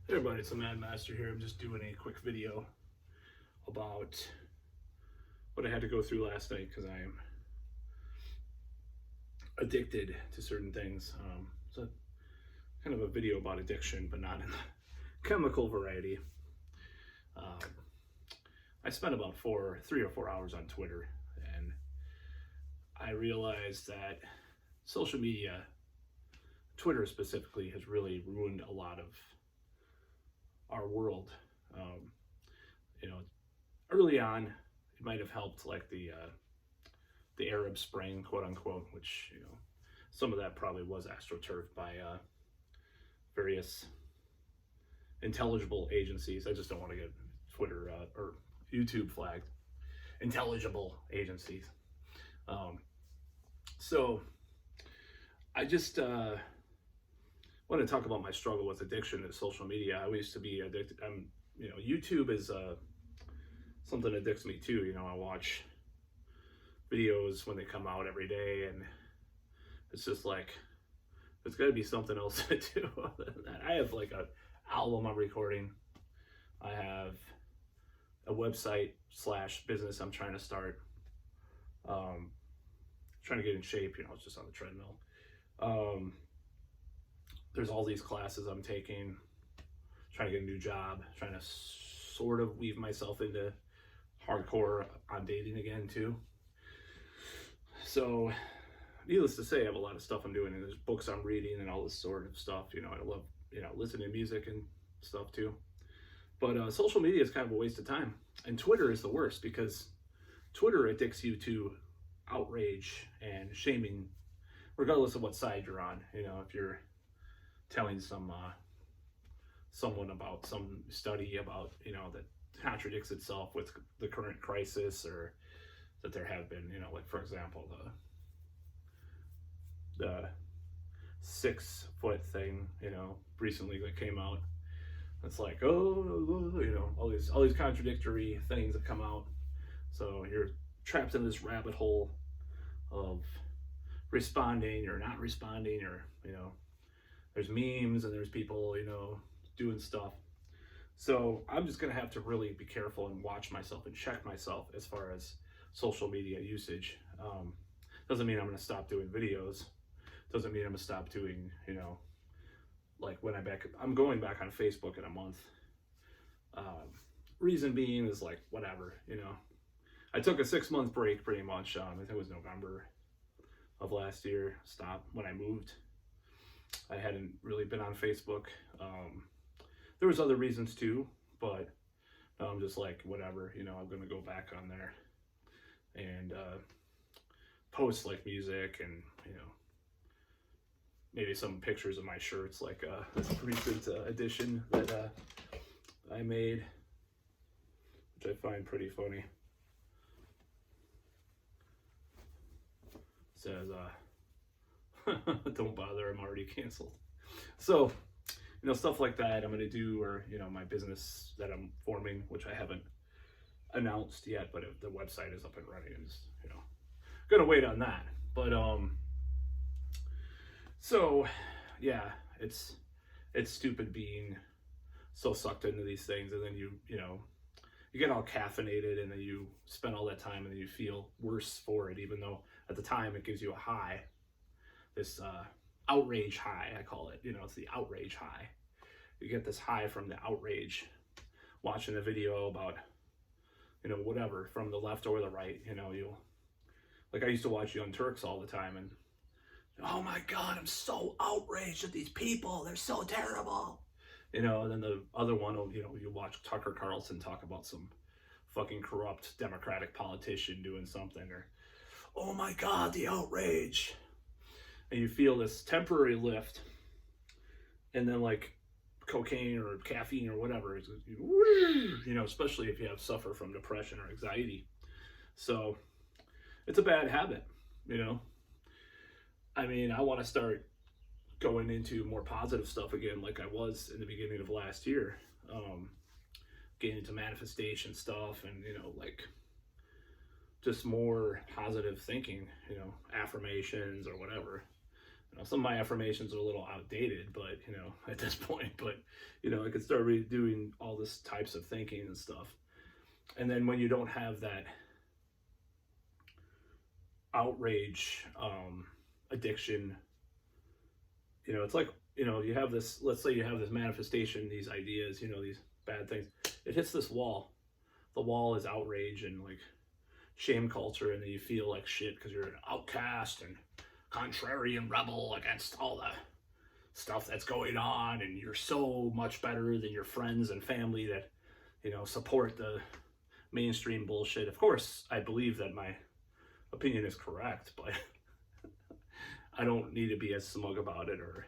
Hey everybody, it's the Mad Master here. I'm just doing a quick video about what I had to go through last night because I am addicted to certain things. It's a kind of a video about addiction, but not in the chemical variety. Um, I spent about 3 or 4 hours on Twitter, and I realized that social media, Twitter specifically, has really ruined a lot of our world. Um, you know, Early on, it might have helped, like the Arab Spring, quote unquote, which some of that probably was astroturfed by various intelligible agencies. I just don't want to get Twitter or YouTube flagged. Intelligible agencies. So I just want to talk about my struggle with addiction to social media. I used to be addicted. YouTube is something that addicts me too. I watch videos when they come out every day, and it's just like there's got to be something else to do other than that. I have like a album I'm recording. I have a website / business I'm trying to start. Trying to get in shape. It's just on the treadmill. There's all these classes I'm taking, trying to get a new job, trying to sort of weave myself into hardcore on dating again too. So needless to say, I have a lot of stuff I'm doing, and there's books I'm reading and all this sort of stuff. I love, listening to music and stuff too. But social media is kind of a waste of time. And Twitter is the worst because Twitter addicts you to outrage and shaming, regardless of what side you're on. If you're telling someone about some study about, that contradicts itself with the current crisis, or that there have been, like for example, the 6 foot thing, recently that came out. It's like, all these contradictory things that come out. So you're trapped in this rabbit hole of responding or not responding, or there's memes and there's people doing stuff. So I'm just gonna have to really be careful and watch myself and check myself as far as social media usage. Doesn't mean I'm gonna stop doing videos. Doesn't mean I'm gonna stop doing, like when I'm going back on Facebook in a month. Reason being is like whatever, I took a 6-month break pretty much. I think it was November of last year. Stopped when I moved. I hadn't really been on Facebook. There was other reasons too, but I'm just like, whatever, I'm gonna go back on there and post like music and maybe some pictures of my shirts, like this recent edition that I made, which I find pretty funny. It says don't bother, I'm already canceled. So stuff like that I'm going to do, or my business that I'm forming, which I haven't announced yet, but the website is up and running, and just gonna wait on that. But so yeah, it's stupid being so sucked into these things, and then you get all caffeinated, and then you spend all that time, and then you feel worse for it, even though at the time it gives you a high. This outrage high, I call it. It's the outrage high. You get this high from the outrage, watching a video about, whatever, from the left or the right. Like I used to watch Young Turks all the time, and oh my God, I'm so outraged at these people. They're so terrible. And then the other one, you watch Tucker Carlson talk about some fucking corrupt Democratic politician doing something, or, oh my God, the outrage. And you feel this temporary lift, and then like cocaine or caffeine or whatever, especially if you suffer from depression or anxiety. So it's a bad habit. I want to start going into more positive stuff again, like I was in the beginning of last year. Getting into manifestation stuff, and like just more positive thinking, affirmations or whatever. some of my affirmations are a little outdated, but at this point, but I could start doing all this types of thinking and stuff. And then when you don't have that outrage, addiction, it's like, you have this, let's say you have this manifestation, these ideas, these bad things, it hits this wall. The wall is outrage and like shame culture, and then you feel like shit because you're an outcast and contrarian rebel against all the stuff that's going on, and you're so much better than your friends and family that support the mainstream bullshit. Of course, I believe that my opinion is correct, but I don't need to be as smug about it or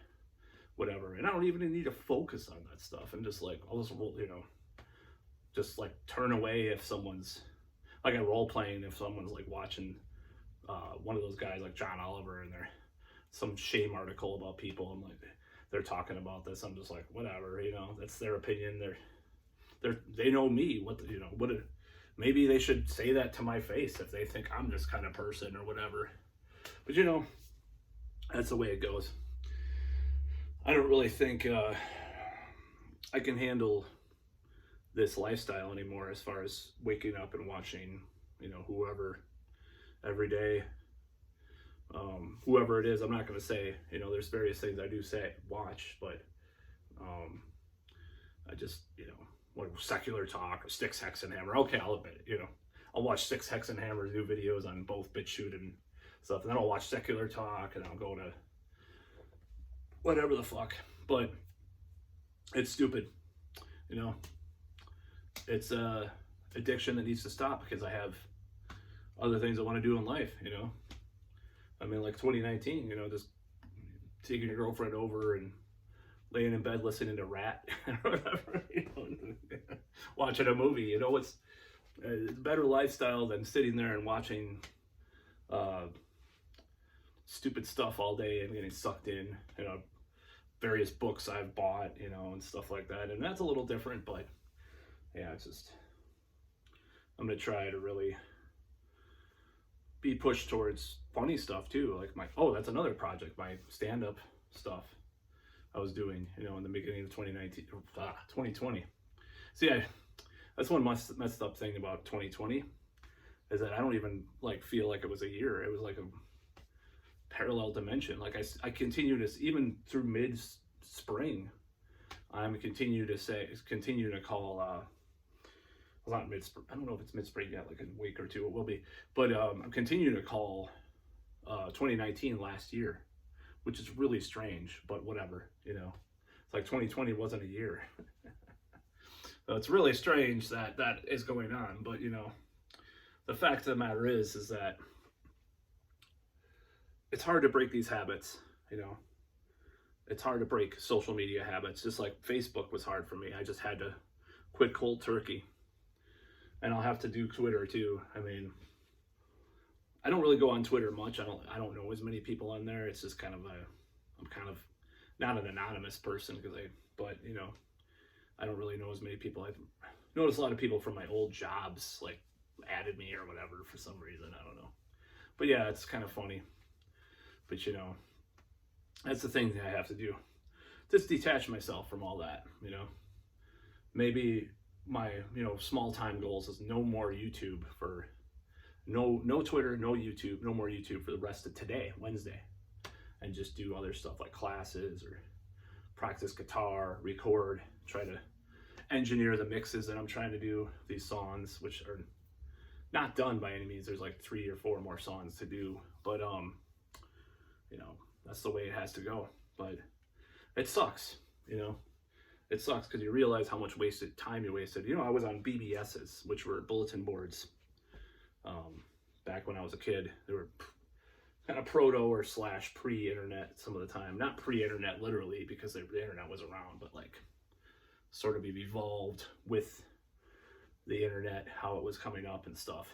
whatever, and I don't even need to focus on that stuff, and just like I'll just like turn away if someone's like a role playing, if someone's like watching one of those guys like John Oliver and they're some shame article about people, and like they're talking about this, I'm just like, whatever, that's their opinion. They know me. Maybe they should say that to my face if they think I'm this kind of person or whatever. But that's the way it goes. I don't really think I can handle this lifestyle anymore, as far as waking up and watching whoever every day, whoever it is. I'm not going to say, there's various things I do watch, but I just, like secular talk or Sticks Hexenhammer. Okay, I'll admit it, I'll watch Sticks Hexenhammer do videos on both BitChute and stuff, and then I'll watch secular talk, and I'll go to whatever the fuck. But it's stupid, it's a addiction that needs to stop, because I have other things I want to do in life, I mean, like 2019, just taking your girlfriend over and laying in bed listening to Rat or whatever, watching a movie, it's a better lifestyle than sitting there and watching stupid stuff all day and getting sucked in, various books I've bought, and stuff like that. And that's a little different, but yeah, I'm going to try to really be pushed towards funny stuff too. Like that's another project, my stand-up stuff I was doing, in the beginning of 2020. See, that's one messed up thing about 2020, is that I don't even feel like it was a year. It was like a parallel dimension. Like I continue to, even through mid-spring, I'm continue to call, well, not mid-spring, I don't know if it's mid-spring yet, like a week or two it will be, but I'm continuing to call 2019 last year, which is really strange, but whatever, it's like 2020 wasn't a year. So it's really strange that is going on, but the fact of the matter is that it's hard to break these habits, it's hard to break social media habits, just like Facebook was hard for me. I just had to quit cold turkey, and I'll have to do Twitter too. I mean, I don't really go on Twitter much. I don't know as many people on there. It's just kind of I'm kind of not an anonymous person, but I don't really know as many people. I've noticed a lot of people from my old jobs added me or whatever for some reason. I don't know. But yeah, it's kind of funny. But that's the thing that I have to do. Just detach myself from all that, Maybe my, small time goals is no more YouTube for no Twitter, no YouTube, no more YouTube for the rest of today, Wednesday. And just do other stuff like classes or practice guitar, record, try to engineer the mixes that I'm trying to do, these songs, which are not done by any means. There's 3 or 4 more songs to do, but that's the way it has to go. But it sucks, it sucks, because you realize how much time you wasted. I was on BBSs, which were bulletin boards, back when I was a kid. They were kind of proto or / pre-internet some of the time. Not pre-internet literally, because the internet was around, but sort of evolved with the internet, how it was coming up and stuff.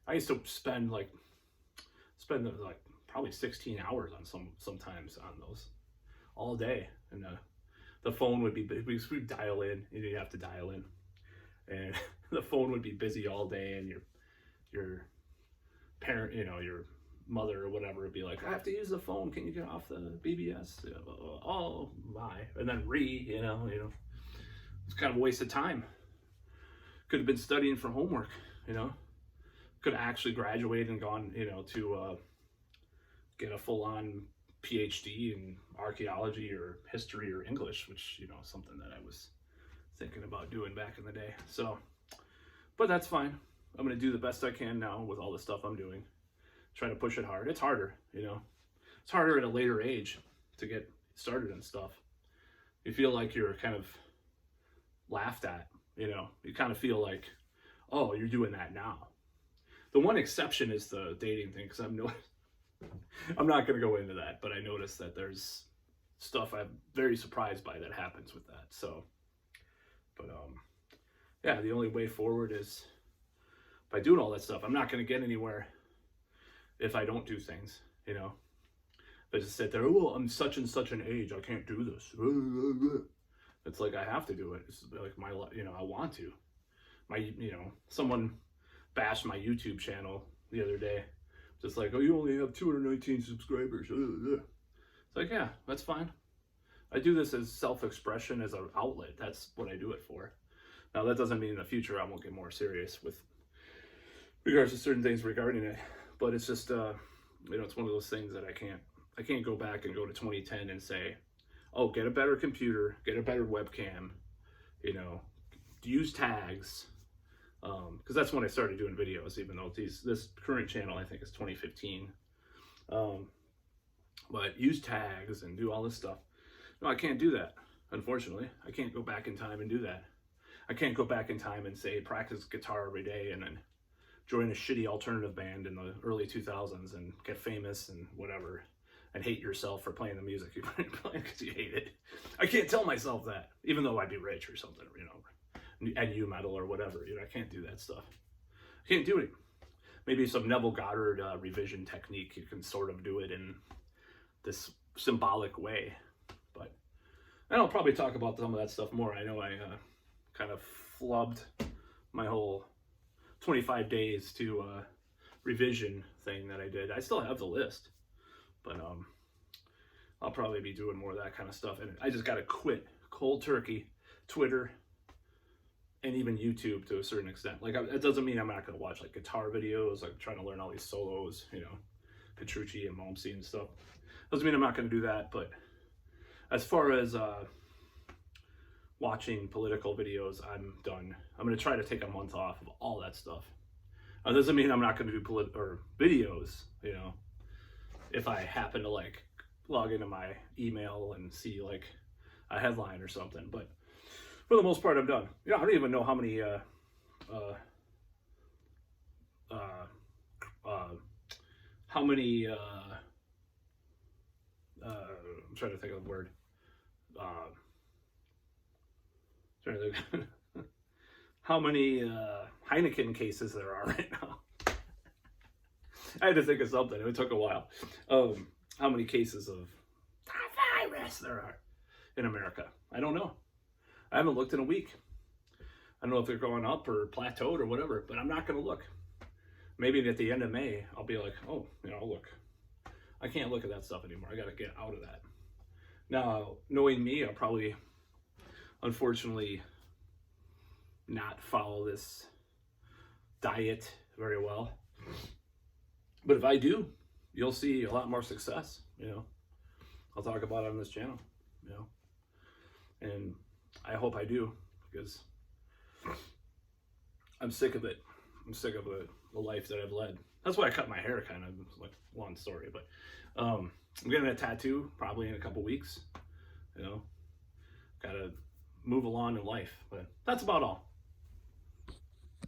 I used to spend probably 16 hours on sometimes on those all day, and the phone would be, we'd dial in, and you'd have to dial in, and the phone would be busy all day, and your parent, your mother or whatever would be like, I have to use the phone. Can you get off the BBS? Oh my. And then it's kind of a waste of time. Could have been studying for homework, could have actually graduated and gone, to get a full-on PhD in archaeology or history or English, which, something that I was thinking about doing back in the day. So, but that's fine. I'm going to do the best I can now with all the stuff I'm doing. Try to push it hard. It's harder, It's harder at a later age to get started and stuff. You feel like you're kind of laughed at, You kind of feel like, oh, you're doing that now. The one exception is the dating thing, because I'm not going to go into that, but I noticed that there's stuff I'm very surprised by that happens with that. So, but yeah, the only way forward is by doing all that stuff. I'm not going to get anywhere if I don't do things, But just sit there, oh, well, I'm such and such an age, I can't do this. It's like I have to do it. It's like my, I want to. Someone bashed my YouTube channel the other day. Just like, oh, you only have 219 subscribers. It's like, yeah, that's fine. I do this as self-expression, as an outlet. That's what I do it for. Now, that doesn't mean in the future I won't get more serious with regards to certain things regarding it. But it's just, it's one of those things that I can't go back and go to 2010 and say, oh, get a better computer, get a better webcam, use tags. Because that's when I started doing videos, even though this current channel, I think, is 2015. But use tags and do all this stuff. No, I can't do that, unfortunately. I can't go back in time and do that. I can't go back in time and say practice guitar every day and then join a shitty alternative band in the early 2000s and get famous and whatever, and hate yourself for playing the music you're playing because you hate it. I can't tell myself that, even though I'd be rich or something, and you metal or whatever. I can't do that stuff. I can't do it. Maybe some Neville Goddard revision technique. You can sort of do it in this symbolic way. But and I'll probably talk about some of that stuff more. I know I kind of flubbed my whole 25 days to revision thing that I did. I still have the list, but I'll probably be doing more of that kind of stuff. And I just got to quit cold turkey Twitter and even YouTube to a certain extent. Like, it doesn't mean I'm not going to watch like guitar videos, like trying to learn all these solos, Petrucci and Momsey and stuff. Doesn't mean I'm not going to do that, but as far as watching political videos, I'm done. I'm going to try to take a month off of all that stuff. Doesn't mean I'm not going to do videos, if I happen to like log into my email and see like a headline or something. But for the most part, I'm done. I don't even know how many I'm trying to think of the word. Trying to think how many Heineken cases there are right now. I had to think of something. It took a while. How many cases of virus there are in America? I don't know. I haven't looked in a week. I don't know if they're going up or plateaued or whatever, but I'm not going to look. Maybe at the end of May, I'll be like, oh, look. I can't look at that stuff anymore. I got to get out of that. Now, knowing me, I'll probably, unfortunately, not follow this diet very well. But if I do, you'll see a lot more success, I'll talk about it on this channel, and I hope I do, because I'm sick of it. I'm sick of the life that I've led. That's why I cut my hair, kind of. It's like a long story, but I'm getting a tattoo probably in a couple weeks, gotta move along in life, but that's about all.